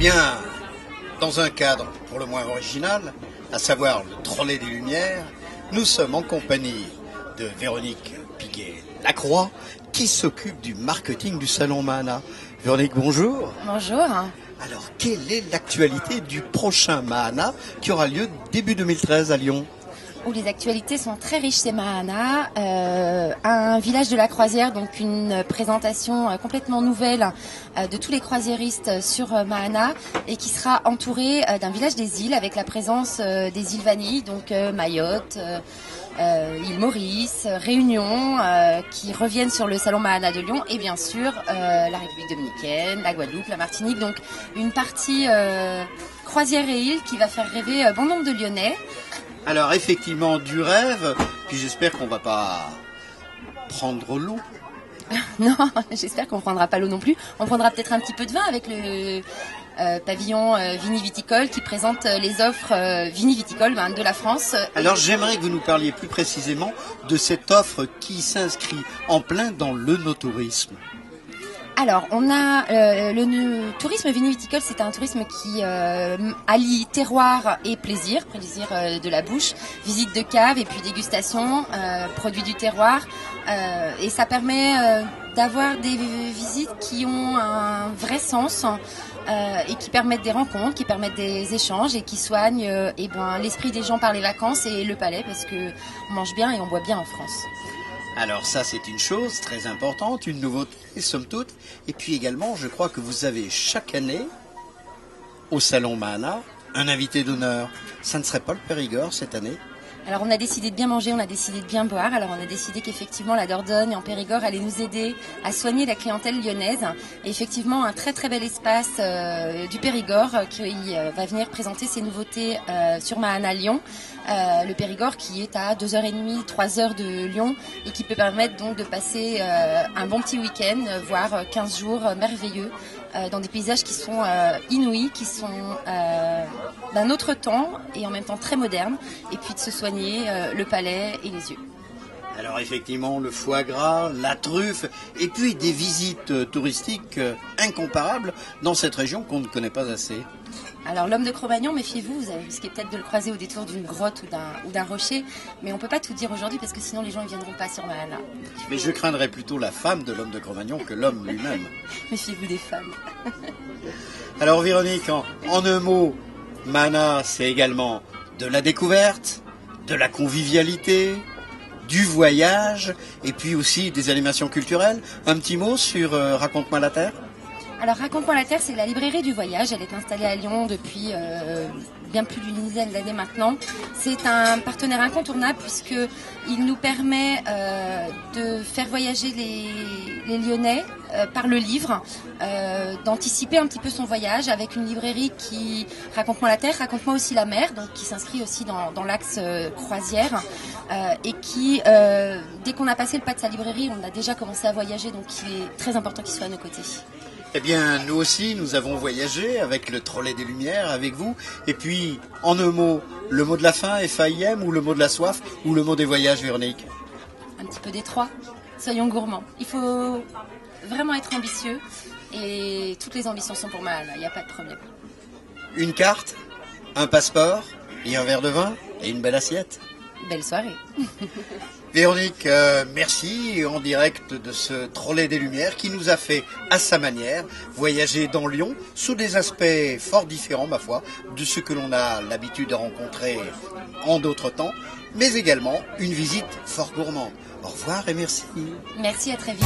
bien, dans un cadre pour le moins original, à savoir le Trolley des Lumières, nous sommes en compagnie de Véronique Piguet-Lacroix, qui s'occupe du marketing du Salon Mahana. Véronique, bonjour. Bonjour. Alors, quelle est l'actualité du prochain Mahana qui aura lieu début 2013 à Lyon ? Où les actualités sont très riches, c'est Mahana, un village de la croisière, donc une présentation complètement nouvelle de tous les croisiéristes sur Mahana et qui sera entouré d'un village des îles avec la présence des îles Vanille, donc Mayotte, île Maurice, Réunion, qui reviennent sur le salon Mahana de Lyon et bien sûr la République dominicaine, la Guadeloupe, la Martinique, donc une partie croisière et îles qui va faire rêver bon nombre de Lyonnais. Alors effectivement du rêve, puis j'espère qu'on va pas prendre l'eau. Non, j'espère qu'on ne prendra pas l'eau non plus. On prendra peut-être un petit peu de vin avec le pavillon viniviticole qui présente les offres viniviticoles de la France. Alors j'aimerais que vous nous parliez plus précisément de cette offre qui s'inscrit en plein dans le no-tourisme. Alors, on a le tourisme viniviticole, c'est un tourisme qui allie terroir et plaisir de la bouche, visite de cave et puis dégustation, produits du terroir. Et ça permet d'avoir des visites qui ont un vrai sens et qui permettent des rencontres, qui permettent des échanges et qui soignent l'esprit des gens par les vacances et le palais parce que on mange bien et on boit bien en France. Alors ça c'est une chose très importante, une nouveauté somme toute. Et puis également je crois que vous avez chaque année au Salon Mahana un invité d'honneur. Ça ne serait pas le Périgord cette année ? Alors on a décidé de bien manger, on a décidé de bien boire. Alors on a décidé qu'effectivement la Dordogne en Périgord allait nous aider à soigner la clientèle lyonnaise. Et effectivement un très très bel espace du Périgord qui va venir présenter ses nouveautés sur Mahana Lyon. Le Périgord qui est à 2h30, 3h de Lyon et qui peut permettre donc de passer un bon petit week-end, voire 15 jours merveilleux dans des paysages qui sont inouïs, qui sont d'un autre temps et en même temps très modernes, et puis de se soigner le palais et les yeux. Alors effectivement, le foie gras, la truffe, et puis des visites touristiques incomparables dans cette région qu'on ne connaît pas assez. Alors l'homme de Cro-Magnon, méfiez-vous, vous risquez peut-être de le croiser au détour d'une grotte ou d'un rocher, mais on ne peut pas tout dire aujourd'hui parce que sinon les gens ne viendront pas sur Mahana. Mais je craindrais plutôt la femme de l'homme de Cro-Magnon que l'homme lui-même. Méfiez-vous des femmes. Alors Véronique, en un mot, Mahana c'est également de la découverte, de la convivialité, du voyage et puis aussi des animations culturelles. Un petit mot sur Raconte-moi la Terre. Alors Raconte-moi la Terre, c'est la librairie du voyage. Elle est installée à Lyon depuis bien plus d'une dizaine d'années maintenant. C'est un partenaire incontournable puisqu'il nous permet de faire voyager les Lyonnais par le livre, d'anticiper un petit peu son voyage avec une librairie qui Raconte-moi la Terre, Raconte-moi aussi la mer, donc qui s'inscrit aussi dans l'axe croisière et qui, dès qu'on a passé le pas de sa librairie, on a déjà commencé à voyager, donc il est très important qu'il soit à nos côtés. Eh bien, nous aussi, nous avons voyagé avec le Trolley des Lumières, avec vous. Et puis, en un mot, le mot de la faim, FAIM, ou le mot de la soif, ou le mot des voyages, Véronique ? Un petit peu des trois. Soyons gourmands. Il faut vraiment être ambitieux. Et toutes les ambitions sont pour Mahana, il n'y a pas de problème. Une carte, un passeport, et un verre de vin, et une belle assiette. Belle soirée. Véronique, merci en direct de ce Trolley des Lumières qui nous a fait, à sa manière, voyager dans Lyon sous des aspects fort différents, ma foi, de ce que l'on a l'habitude de rencontrer en d'autres temps, mais également une visite fort gourmande. Au revoir et merci. Merci, à très vite.